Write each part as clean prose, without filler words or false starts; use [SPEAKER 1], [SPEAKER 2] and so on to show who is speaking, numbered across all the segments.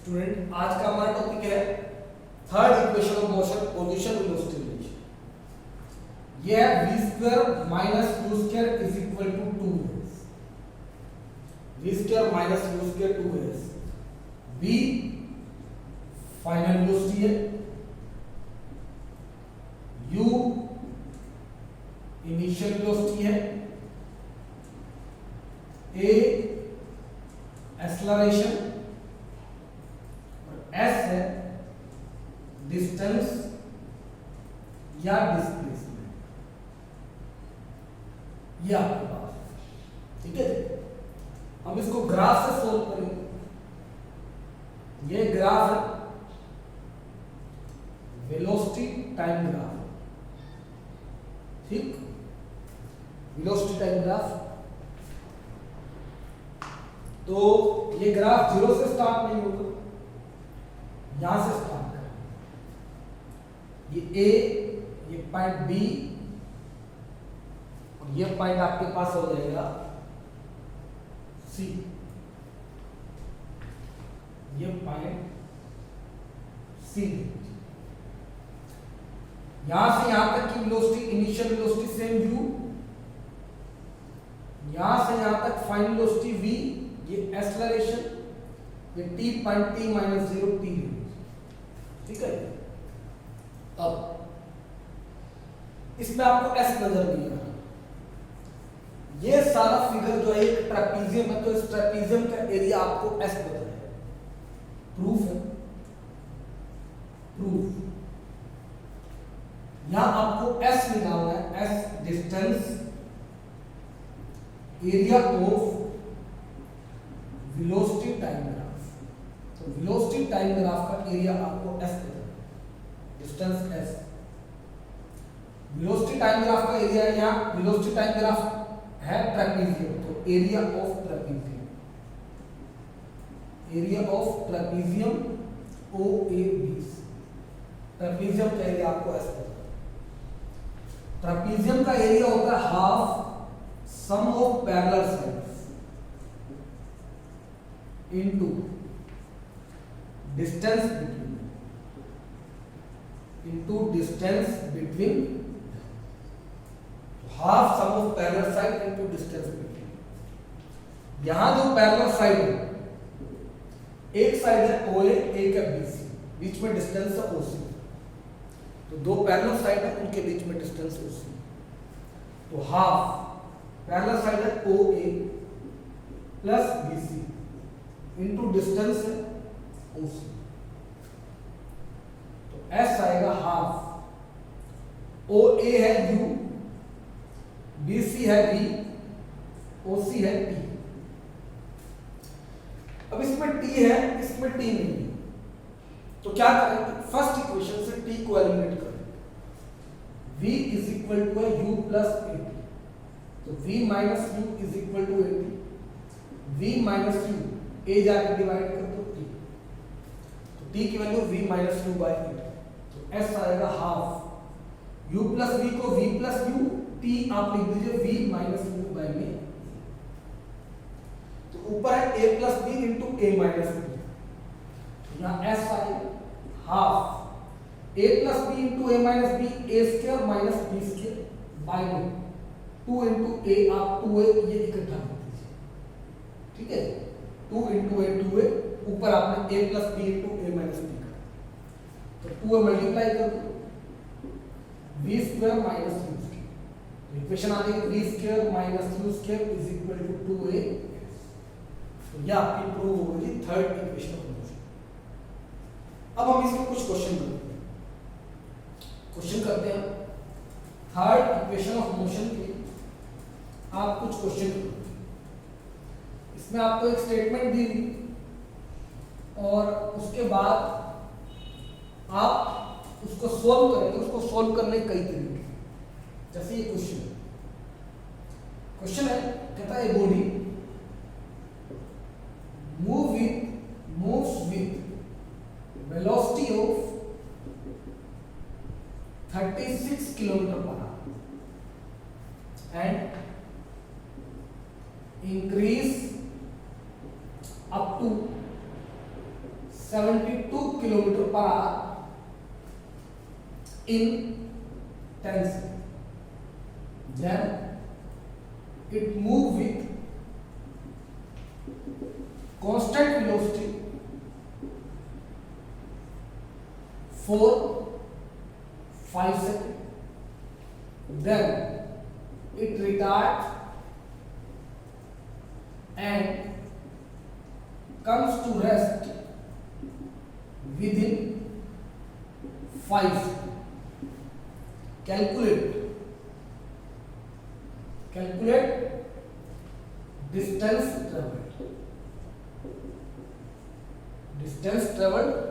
[SPEAKER 1] Student आज का हमारा टॉपिक है third equation of motion position velocity relation. ये है v square minus u square is equal to 2s। v square minus u square 2s। v final velocity है, u initial velocity है, a acceleration, S है distance या displacement. ये आपके पास है, ठीक है। हम इसको ग्राफ से सोल्व करेंगे। ये ग्राफ है वेलोसिटी टाइम ग्राफ, ठीक। Velocity time graph. तो ये ग्राफ जीरो से स्टार्ट नहीं होगा, यहां से स्टार्ट करें। ये ए, ये पॉइंट बी और ये पॉइंट आपके पास हो जाएगा सी। ये पॉइंट सी। यहां से यहां तक की velocity initial velocity same u, यहां से यहां तक फाइनल वेलोसिटी v, ये एक्सेलरेशन, ये t point t minus 0 t, ठीक है। अब इसमें आपको s नजर नहीं आ रहा। ये सारा फिगर जो है एक ट्रेपीजियम है, तो इस ट्रेपीजियम का एरिया आपको s बता है। प्रूफ है, प्रूफ। यहां आपको s निकालना है, s distance, area of velocity time graph. तो वेलोसिटी टाइम ग्राफ का एरिया आपको s देना है, distance s। Velocity time graph का एरिया यहाँ, वेलोसिटी टाइम ग्राफ है ट्रेपीजियम, तो area of trapezium, area of trapezium OABC। Trapezium का एरिया आपको s देना है। ट्रेपीजियम का एरिया होता है half sum of parallel sides into distance between, into distance between, half sum of parallel side into distance between. यहां जो parallel side है, एक साइड है OA, एक है BC, बीच में डिस्टेंस है OC। तो दो पैरेलल साइड है, उनके बीच में डिस्टेंस OC। तो हाफ पैरेलल साइड है OA plus BC into distance है OC। तो S आएगा हाफ, OA है U, BC है B, OC है T। अब इसमें T है, इसमें T नहीं है, तो क्या करेंगे? फर्स्ट इक्वेशन से T को एलिमिनेट करेंगे। V इज इक्वल टू है U प्लस 80, तो V minus U is equal to 80। V minus U A जाके डिवाइड कर दो T, तो T की value V minus U by 80। तो S आएगा हाफ, U प्लस V को V प्लस U, T आप लिख दीजिए V माइनस U बाई में। तो ऊपर है A plus B into A minus B, यहाँ S आएगा half A plus B into A minus B, A square minus B square by में 2 इंटू A, आप 2A ये इकट्ठा कर दीजिए, ठीक है। 2 इंटू A 2A, ऊपर आपने A plus B into A minus B का, तो 2A मल्टीप्लाई कर दो, V square minus U square. Equation आ गई V square minus U square is equal to 2A। तो यह आपकी प्रूव हो गई थर्ड इक्वेशन ऑफ मोशन। अब हम इसमें कुछ क्वेश्चन करते हैं। क्वेश्चन करते हैं थर्ड इक्वेशन ऑफ मोशन के आप कुछ क्वेश्चन करो। इसमें आपको एक स्टेटमेंट दी हुई और उसके बाद आप उसको सोल्व करेंगे। उसको सोल्व करने के कई तरीके, जैसे ये क्वेश्चन है, कहता है body moves with velocity of 36 km/h and increase up to 72 kilometre per hour in 10 seconds. Then it move with constant velocity for 5 seconds. Then it retards and comes to rest within 5 seconds. Calculate distance traveled.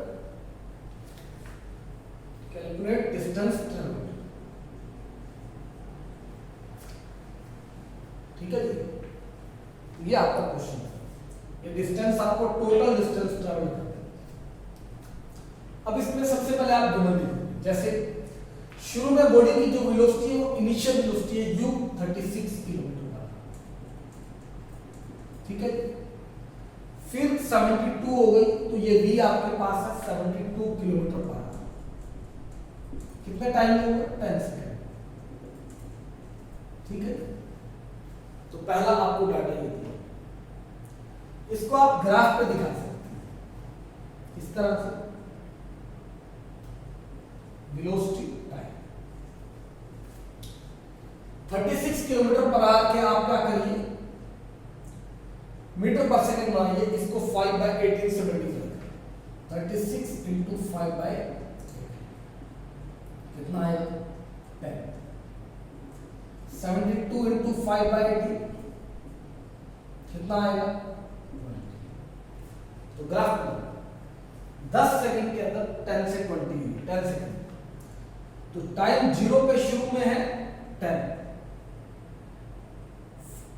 [SPEAKER 1] Calculate distance traveled. ठीक है जी, ये आपका question है। ये distance आपको total distance travel करता है। अब इसमें सबसे पहले आप दोनों लिखो। जैसे शुरू में बॉडी की जो वेलोसिटी है वो इनिशियल वेलोसिटी है u 36 किलोमीटर पर, ठीक है। फिर 72 हो गई तो ये v आपके पास है 72 किलोमीटर पर। कितने टाइम में होगा? 10 सेकंड, ठीक है। तो पहला आपको डाटा ये दिया, इसको आप ग्राफ पे दिखा सकते हैं इस तरह से। Velocity time 36 kilometre per hour के आप क्या करिए, मीटर पर सेकंड बनाइए, इसको 5/18 से मल्टीप्लाई करें। 36 इंटू 5/18 कितना आएगा? 10। 72 इंटू 5/18 कितना आएगा? 20। तो ग्राफ में 10 सेकंड के अंदर 10 से 20 10 सेकंड। तो टाइम 0 पे शुरू में है 10,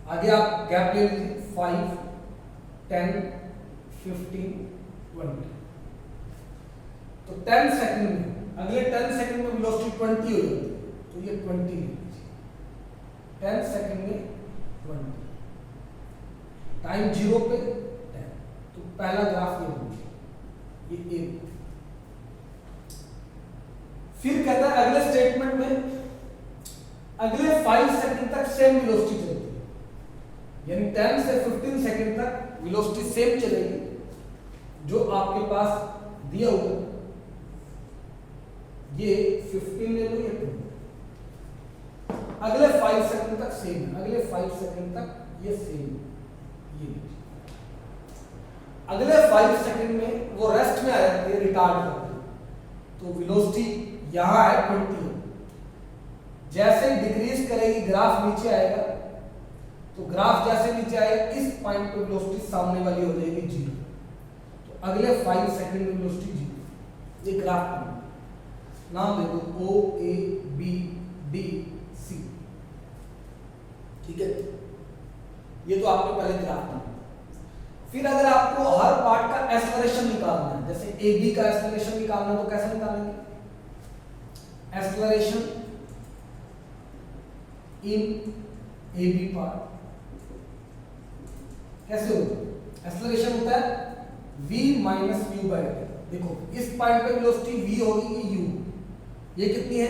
[SPEAKER 1] आगे आप गैप ले लीजिए 5 10 15 20। तो 10 सेकंड में, अगले 10 सेकंड में वेलोसिटी 20 हो जाती है, तो ये 20 ले लीजिए। 10 सेकंड में 20, टाइम 0 पे 10। तो पहला ग्राफ ये लीजिए, ये 1। फिर कहता है अगले स्टेटमेंट में अगले 5 सेकंड तक सेम वेलोसिटी चलती है, यानी 10 से 15 सेकंड तक वेलोसिटी सेम चलेगी जो आपके पास दिया हुआ। ये 15 ले लो, ये 20। अगले 5 सेकंड तक सेम है, अगले 5 सेकंड तक ये सेम, ये अगले 5 सेकंड में वो रेस्ट में आ जाती है, रिटार्ड करती है। तो वेलोसिटी यहां है 20, जैसे ही डिक्रीज करेगी ग्राफ नीचे आएगा। तो ग्राफ जैसे नीचे आएगा इस पॉइंट पे वेलोसिटी सामने वाली हो जाएगी 0। तो अगले 5 सेकंड में वेलोसिटी 0। ये ग्राफ नाम दे दो O A B D C, ठीक है। ये तो आपने पहले ग्राफ बनाया। फिर अगर आपको हर पार्ट का एक्सेलरेशन निकालना है, जैसे AB का एक्सेलरेशन निकालना है, तो कैसे निकालेंगे? एक्सेलरेशन इन AB पार्ट कैसे होता है? एक्सेलरेशन होता है v minus u by t। देखो इस पॉइंट पे वेलोसिटी v होगी कि u, ये कितनी है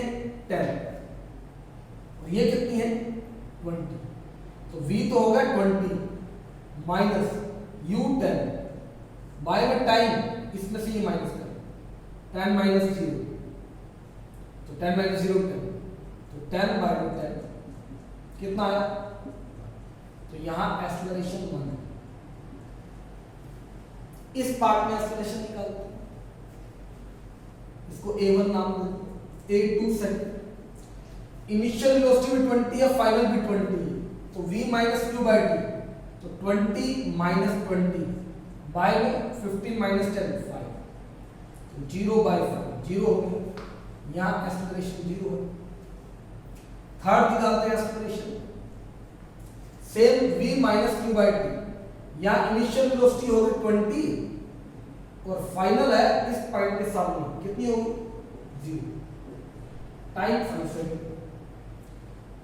[SPEAKER 1] 10 और ये कितनी है 20। तो v तो होगा 20 माइनस u 10 बाय में टाइम, इसमें से ये माइनस कर 10 माइनस 0, तो 10 माइनस 0 10, तो 10 बाय 10 कितना आया? तो यहां एक्सेलरेशन 1। इस पार्ट में एक्सेलरेशन निकालते हैं, इसको a1 नाम दे, a2 सेकंड। इनिशियल वेलोसिटी भी 20 है, फाइनल भी 20 है, तो v minus u by t, तो 20 माइनस 20 बाय में 15 माइनस 10 5, तो 0 बाय 5 0 हो गया। यहां एक्सेलरेशन 0 है। थर्ड निकालते हैं acceleration, same v minus u by t। यहाँ इनिशियल वेलोसिटी होगी 20 और फाइनल है इस पॉइंट के सामने, कितनी होगी 0। Time 5 second.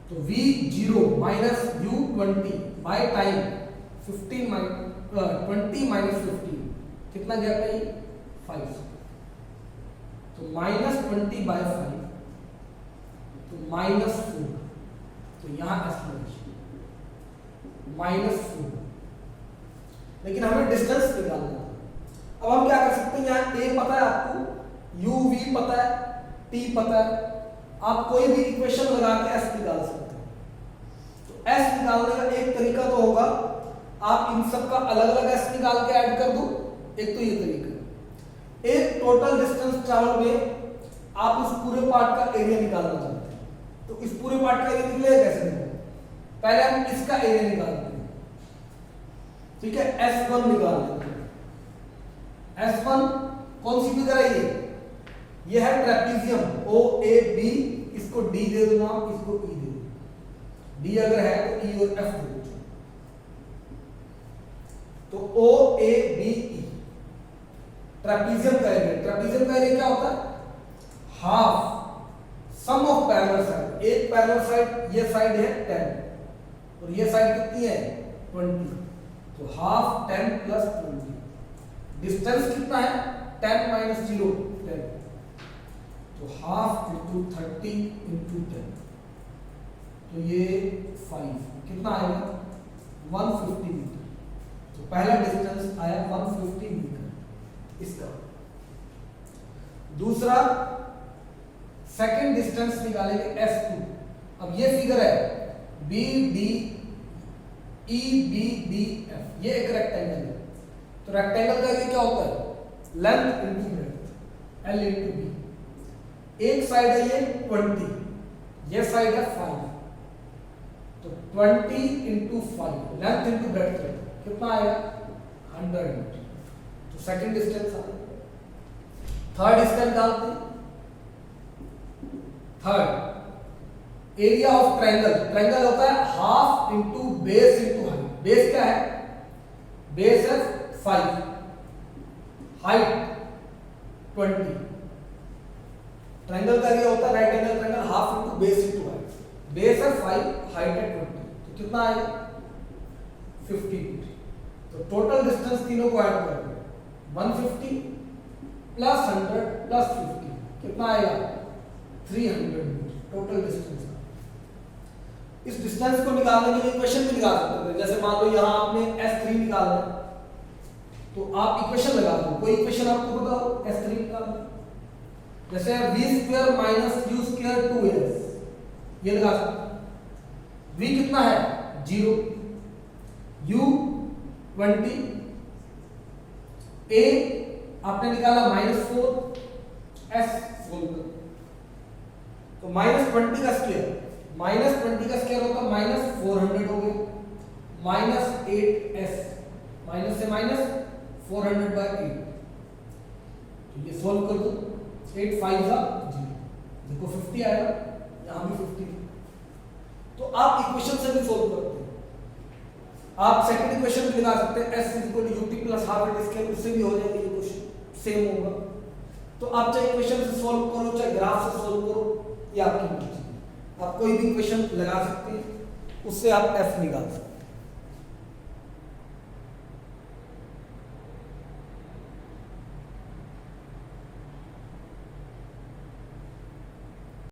[SPEAKER 1] तो v 0 minus u 20 by time 20 minus 15 कितना गैप है? 5, तो -20/5, तो -4, तो यहां एक्सप्लेनेशन -4, लेकिन हमें डिस्टेंस निकालना है। अब हम क्या कर सकते हैं, यहाँ a पता है आपको, u v पता है, t पता है, आप कोई भी इक्वेशन लगा के s निकाल सकते हैं। तो s निकालने का एक तरीका तो होगा आप इन सब का अलग अलग s निकाल के ऐड कर दो, एक तो ये तरीका। एक टोटल डिस्टेंस ट्रैवल में आप इस पूरे पार्ट का एरिया निकालना चाहते हैं, तो इस पूरे पार्ट का एरिया निकलेगा कैसे निकलेगा, पहले हम इसका एरिया निकालते हैं, ठीक है। S1 निकाल लेते हैं। S1 कौन सी फिगर है, ये है ट्रेपीजियम OAB, इसको D दे दो नाम, इसको E दे दो, D अगर है तो E और F दे दो, तो OABE ट्रेपीजियम का एरिया। ट्रेपीजियम का एरिया क्या होता है, half sum of parallel side. एक पैरेलल साइड, ये साइड है 10 और ये साइड कितनी है 20, तो हाफ 10 प्लस 20। डिस्टेंस कितना है 10 माइनस 0 10, तो हाफ इंटू 30 इंटू 10, तो ये 5 कितना आएगा 150 मीटर। तो पहला डिस्टेंस आया 150 मीटर इसका। दूसरा सेकंड डिस्टेंस निकालेंगे S2। अब ये फिगर है BDEBBF, ये एक रेक्टेंगल है, तो रेक्टेंगल का ये क्या होता है length into breadth, L into B। एक साइड है ये 20, ये साइड है 5, तो 20 इंटू 5 लेंथ इंटू ब्रेड्थ कितना आएगा 100 मीटर। तो सेकंड डिस्टेंस आ गया। थर्ड डिस्टेंस डालते हैं। Third area of triangle. Triangle होता है half into base into height. Base क्या है, बेस है 5, हाइट 20। ट्रायंगल का एरिया होता है right angle triangle half into base into height. Base है 5, हाइट है 20, तो कितना आएगा 50 मीटर। तो टोटल डिस्टेंस तीनों को ऐड कर दो, 150 प्लस 100 प्लस 50 कितना आएगा 300 मीटर टोटल डिस्टेंस। इस डिस्टेंस को निकालने के लिए इक्वेशन भी निकाल सकते हैं। जैसे मान लो यहां आपने S3 निकालना है, तो आप इक्वेशन लगा दो, कोई इक्वेशन आपको बताओ S3 निकालना, जैसे v² माइनस u² 2s, ये लगा सकते हैं। v कितना है 0, u 20, a आपने निकाला -4, s सोल्व कर, तो -20 का स्क्वायर, -20 का स्क्वायर होता है -400 हो गया, -8s, माइनस से माइनस 400/8, तो ये सोल्व कर दो, 8 5 0, देखो 50 आएगा, यहाँ भी 50। तो आप इक्वेशन से भी सोल्व करते हैं। आप सेकंड इक्वेशन भी लगा सकते हैं, s = ut + half it square, उससे भी हो जाएगा ये क्वेश्चन, सेम होगा। तो आप चाहे इक्वेशन से सोल्व करो, चाहे ग्राफ से सोल्व करो, ये आपकी मर्जी है। आप कोई भी इक्वेशन लगा सकते हैं, उससे आप f निकाल सकते हैं।